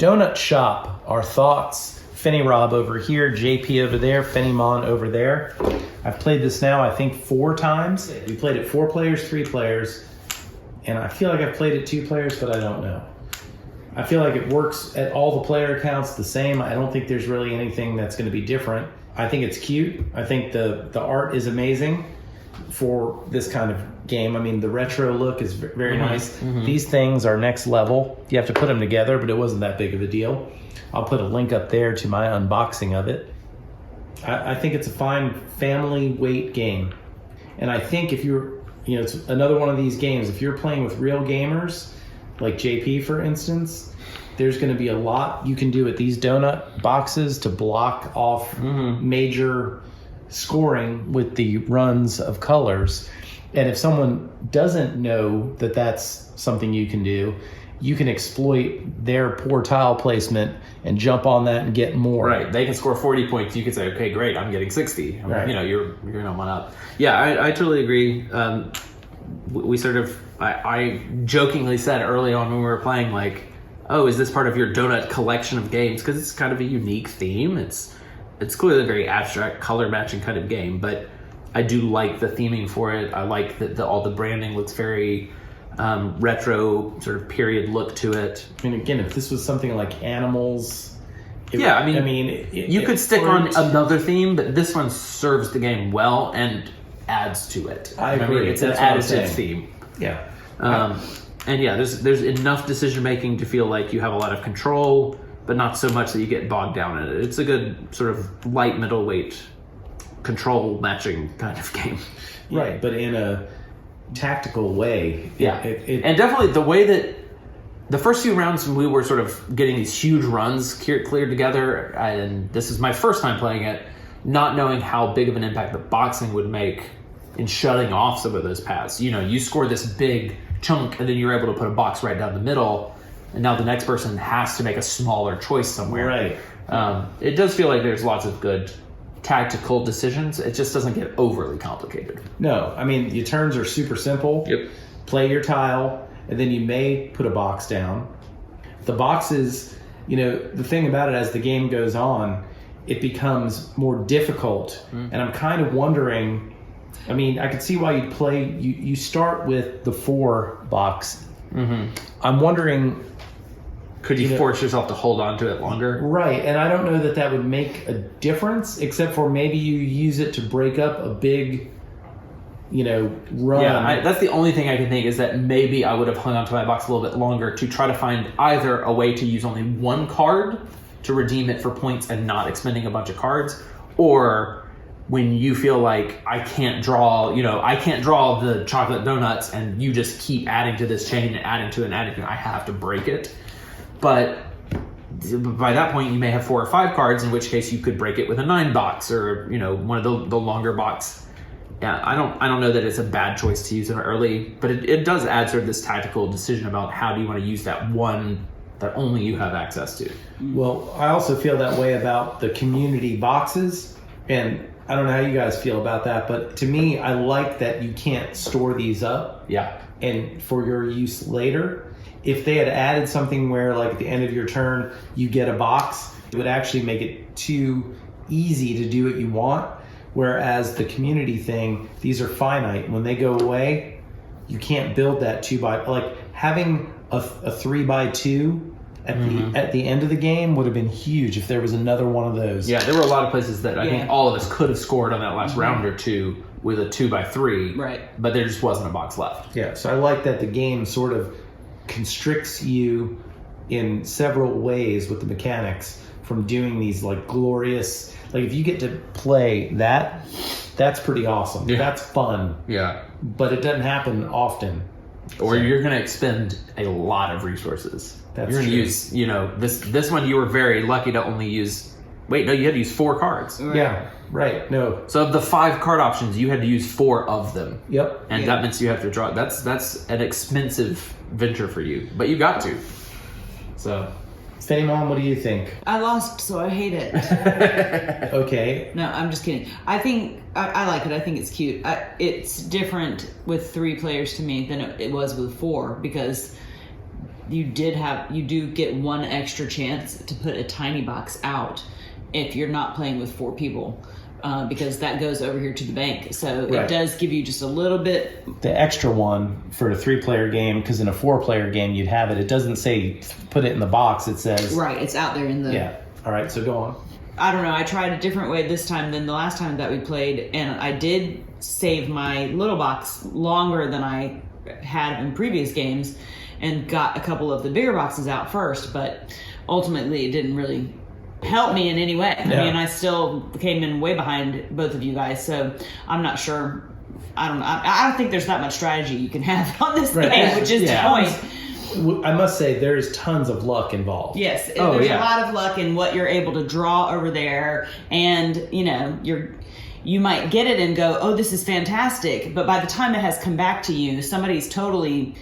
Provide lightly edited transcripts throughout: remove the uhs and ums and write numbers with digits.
Donut Shop, our thoughts. Fenny Rob over here, JP over there, Fenny Mon over there. I've played this now, I think, 4 times. We played it 4 players, 3 players, and I feel like I've played it 2 players, but I don't know. I feel like it works at all the player accounts the same. I don't think there's really anything that's going to be different. I think it's cute. I think the art is amazing for this kind of game. I mean, the retro look is very nice. These things are next level. You have to put them together, but it wasn't that big of a deal. I'll put a link up there to my unboxing of it. I think it's a fine family weight game. And I think if you're, it's another one of these games, if you're playing with real gamers, like JP for instance, there's going to be a lot you can do with these donut boxes to block off major scoring with the runs of colors. And if someone doesn't know that that's something you can do, you can exploit their poor tile placement and jump on that and get more. Right. They can score 40 points. You can say, okay, great, I'm getting 60. Right. You're going to one up. Yeah, I totally agree. We sort of, I jokingly said early on when we were playing, like, oh, is this part of your donut collection of games? Because it's kind of a unique theme. It's clearly a very abstract color matching kind of game, but I do like the theming for it. I like that all the branding looks very retro, sort of period look to it. I mean, again, if this was something like animals, you could stick on another theme, but this one serves the game well and adds to it. I agree. It's an additive theme. Yeah. And yeah, there's enough decision making to feel like you have a lot of control, but not so much that you get bogged down in it. It's a good sort of light middleweight control matching kind of game. Right, but in a tactical way. Yeah. And definitely the way that the first few rounds when we were sort of getting these huge runs cleared together, and this is my first time playing it, not knowing how big of an impact the boxing would make in shutting off some of those paths. You score this big chunk and then you're able to put a box right down the middle, and now the next person has to make a smaller choice somewhere. Right. It does feel like there's lots of good tactical decisions. It just doesn't get overly complicated. No, I mean, your turns are super simple. Yep. Play your tile, and then you may put a box down. The boxes, the thing about it, as the game goes on, it becomes more difficult. And I'm kind of wondering, I mean, I could see why you'd play, you start with the 4 box. I'm wondering, could you force yourself to hold on to it longer? Right, and I don't know that would make a difference, except for maybe you use it to break up a big, run. Yeah, that's the only thing I can think, is that maybe I would have hung onto my box a little bit longer to try to find either a way to use only 1 card to redeem it for points and not expending a bunch of cards, or when you feel like I can't draw the chocolate donuts and you just keep adding to this chain and adding to it and adding to it, I have to break it. But by that point, you may have 4 or 5 cards, in which case you could break it with a 9 box or one of the longer box. Yeah, I don't know that it's a bad choice to use it early, but it does add sort of this tactical decision about how do you want to use that one that only you have access to. Well, I also feel that way about the community boxes, and I don't know how you guys feel about that, but to me, I like that you can't store these up. Yeah. And for your use later. If they had added something where, like, at the end of your turn, you get a box, it would actually make it too easy to do what you want. Whereas the community thing, these are finite. When they go away, you can't build that 2x, like having a 3x2 at the end of the game would have been huge if there was another one of those. Yeah, there were a lot of places that I think all of us could have scored on that last round or two with a 2x3. Right. But there just wasn't a box left. Yeah, so I like that the game sort of constricts you in several ways with the mechanics from doing these like glorious, like if you get to play that's pretty awesome. Yeah. That's fun. Yeah. But it doesn't happen often. Or you're going to expend a lot of resources. That's you're going to true. use, this one you were very lucky to only use, you had to use 4 cards. Right. Yeah, right. No. So of the 5 card options, you had to use 4 of them. Yep. And that means you have to draw. That's an expensive venture for you, but you got to. So, Fenny Mom, what do you think? I lost, so I hate it. Okay. No, I'm just kidding. I think I like it. I think it's cute. It's different with 3 players to me than it was with 4, because you do get one extra chance to put a tiny box out if you're not playing with 4 people. Because that goes over here to the bank. So Right. it does give you just a little bit. The extra one for a 3-player game, because in a 4-player game you'd have it. It doesn't say put it in the box. It says Right, it's out there in the. Yeah. All right. So go on. I don't know. I tried a different way this time than the last time that we played, and I did save my little box longer than I had in previous games, and got a couple of the bigger boxes out first. But ultimately, it didn't really help me in any way. I Yeah. mean, I still came in way behind both of you guys, so I'm not sure. I don't think there's that much strategy you can have on this Right. game, which is Yeah. the point. I must say there's tons of luck involved. Yes, Oh, there's yeah. a lot of luck in what you're able to draw over there, and you might get it and go, "Oh, this is fantastic," but by the time it has come back to you, somebody's totally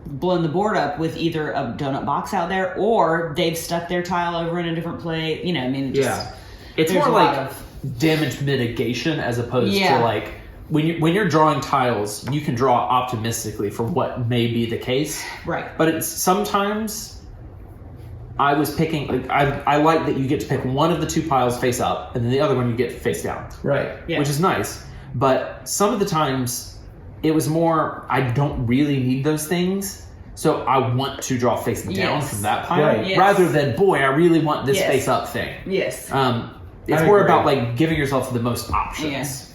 blown the board up with either a donut box out there, or they've stuck their tile over in a different plate. I mean, it just, Yeah. It's there's more a lot like of- damage mitigation as opposed Yeah. to like when you're drawing tiles, you can draw optimistically for what may be the case. Right. But it's sometimes I was picking like I like that you get to pick one of the 2 piles face up and then the other one you get face down. Right. Yeah. Which is nice. But some of the times it was more I don't really need those things. So I want to draw face down Yes. from that pile Right. Yes. rather than boy, I really want this Yes. face up thing. Yes. It's I more agree. about like giving yourself the most options. Yes.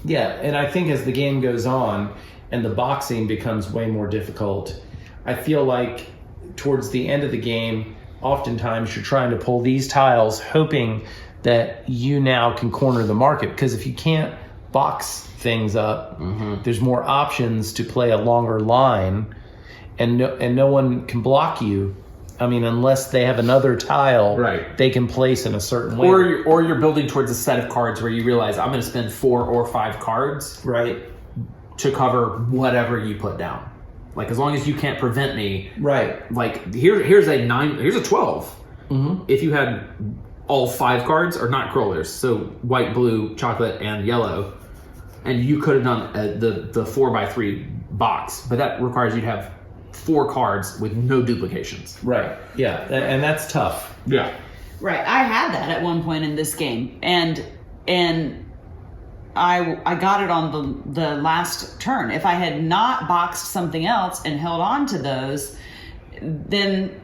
Yeah, and I think as the game goes on and the boxing becomes way more difficult, I feel like towards the end of the game, oftentimes you're trying to pull these tiles hoping that you now can corner the market, because if you can't box things up, there's more options to play a longer line, and no one can block you. I mean, unless they have another tile Right. they can place in a certain way. Or you're building towards a set of cards where you realize I'm going to spend 4 or 5 cards Right. to cover whatever you put down. Like as long as you can't prevent me. Right. Like here's a 9. Here's a 12. If you had all 5 cards are not crawlers, so white, blue, chocolate, and yellow, and you could have done the 4x3 box, but that requires you to have 4 cards with no duplications. Right. Yeah. And that's tough. Yeah. Right. I had that at one point in this game, and I got it on the last turn. If I had not boxed something else and held on to those, then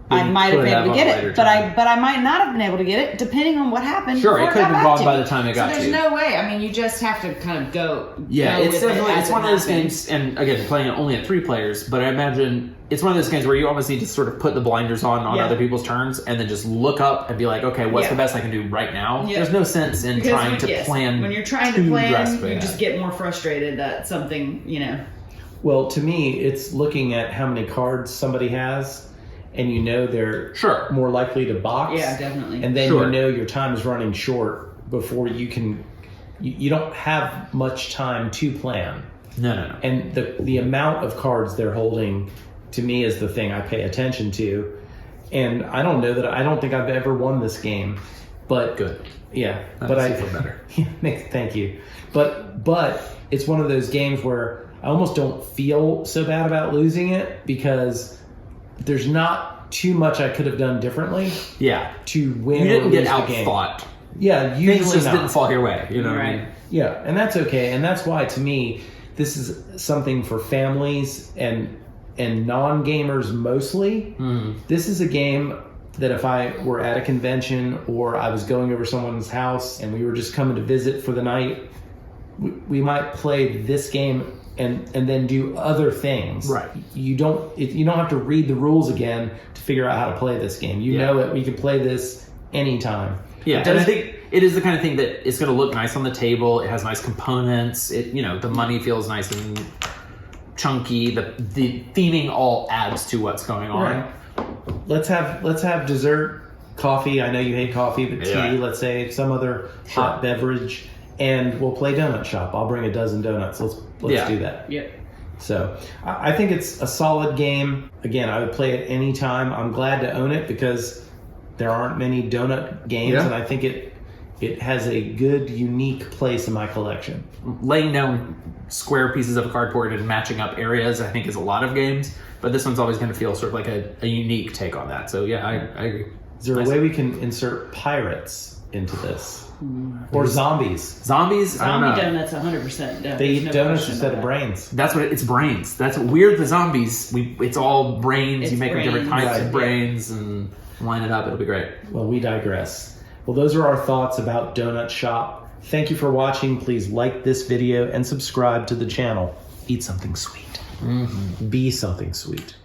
I you might have could been able have to on get a later it, but time. I might not have been able to get it depending on what happened. Sure, before it could have been got back gone to by me. the time it got so to there's you. no way. I mean, you just have to kind of go. Yeah, go it's with it definitely as it's it one of those happens. games, and again, playing it only at 3 players. But I imagine it's one of those games where you almost need to sort of put the blinders on Yeah. other people's turns, and then just look up and be like, okay, what's Yeah. the best I can do right now? Yeah. There's no sense in Because trying to yes, plan. when you're trying too to plan, drastically you ahead. just get more frustrated at something. Well, to me, it's looking at how many cards somebody has, and you know they're Sure. more likely to box. Yeah, definitely. And then Sure. you know your time is running short before you can. You don't have much time to plan. No. And the amount of cards they're holding, to me, is the thing I pay attention to. And I don't think I've ever won this game, but Good. Yeah, That but makes you feel better. Thank you. But it's one of those games where I almost don't feel so bad about losing it, because there's not too much I could have done differently Yeah. to win. You didn't or get lose the game. outfought. Yeah, usually Things just not. didn't fall your way. You know what I Right. mean? Yeah, and that's okay, and that's why, to me, this is something for families and non-gamers mostly. This is a game that if I were at a convention or I was going over someone's house and we were just coming to visit for the night, we might play this game and then do other things. Right. You don't have to read the rules again to figure out how to play this game. You know it. We can play this anytime. Yeah, It and I does- think it is the kind of thing that it's going to look nice on the table. It has nice components. The money feels nice and chunky. The theming all adds to what's going on. Right. Let's have dessert, coffee. I know you hate coffee, but tea. Yeah. Let's say some other hot beverage, and we'll play donut shop. I'll bring a dozen donuts. Let's Yeah. do that. Yep. So I think it's a solid game. Again, I would play it any time. I'm glad to own it because there aren't many donut games, Yeah. and I think It has a good, unique place in my collection. Laying down square pieces of cardboard and matching up areas, I think, is a lot of games. But this one's always going to feel sort of like a unique take on that. So yeah, I agree. Is there a way we can insert pirates into this? Or zombies? Zombies? I don't know. Zombie donuts, 100%. They eat donuts instead of brains. That's what it's brains. That's weird. The zombies. It's all brains. It's you make them different brains. types of Right. brains and line it up. It'll be great. Well, we digress. Well, those are our thoughts about Donut Shop. Thank you for watching. Please like this video and subscribe to the channel. Eat something sweet. Be something sweet.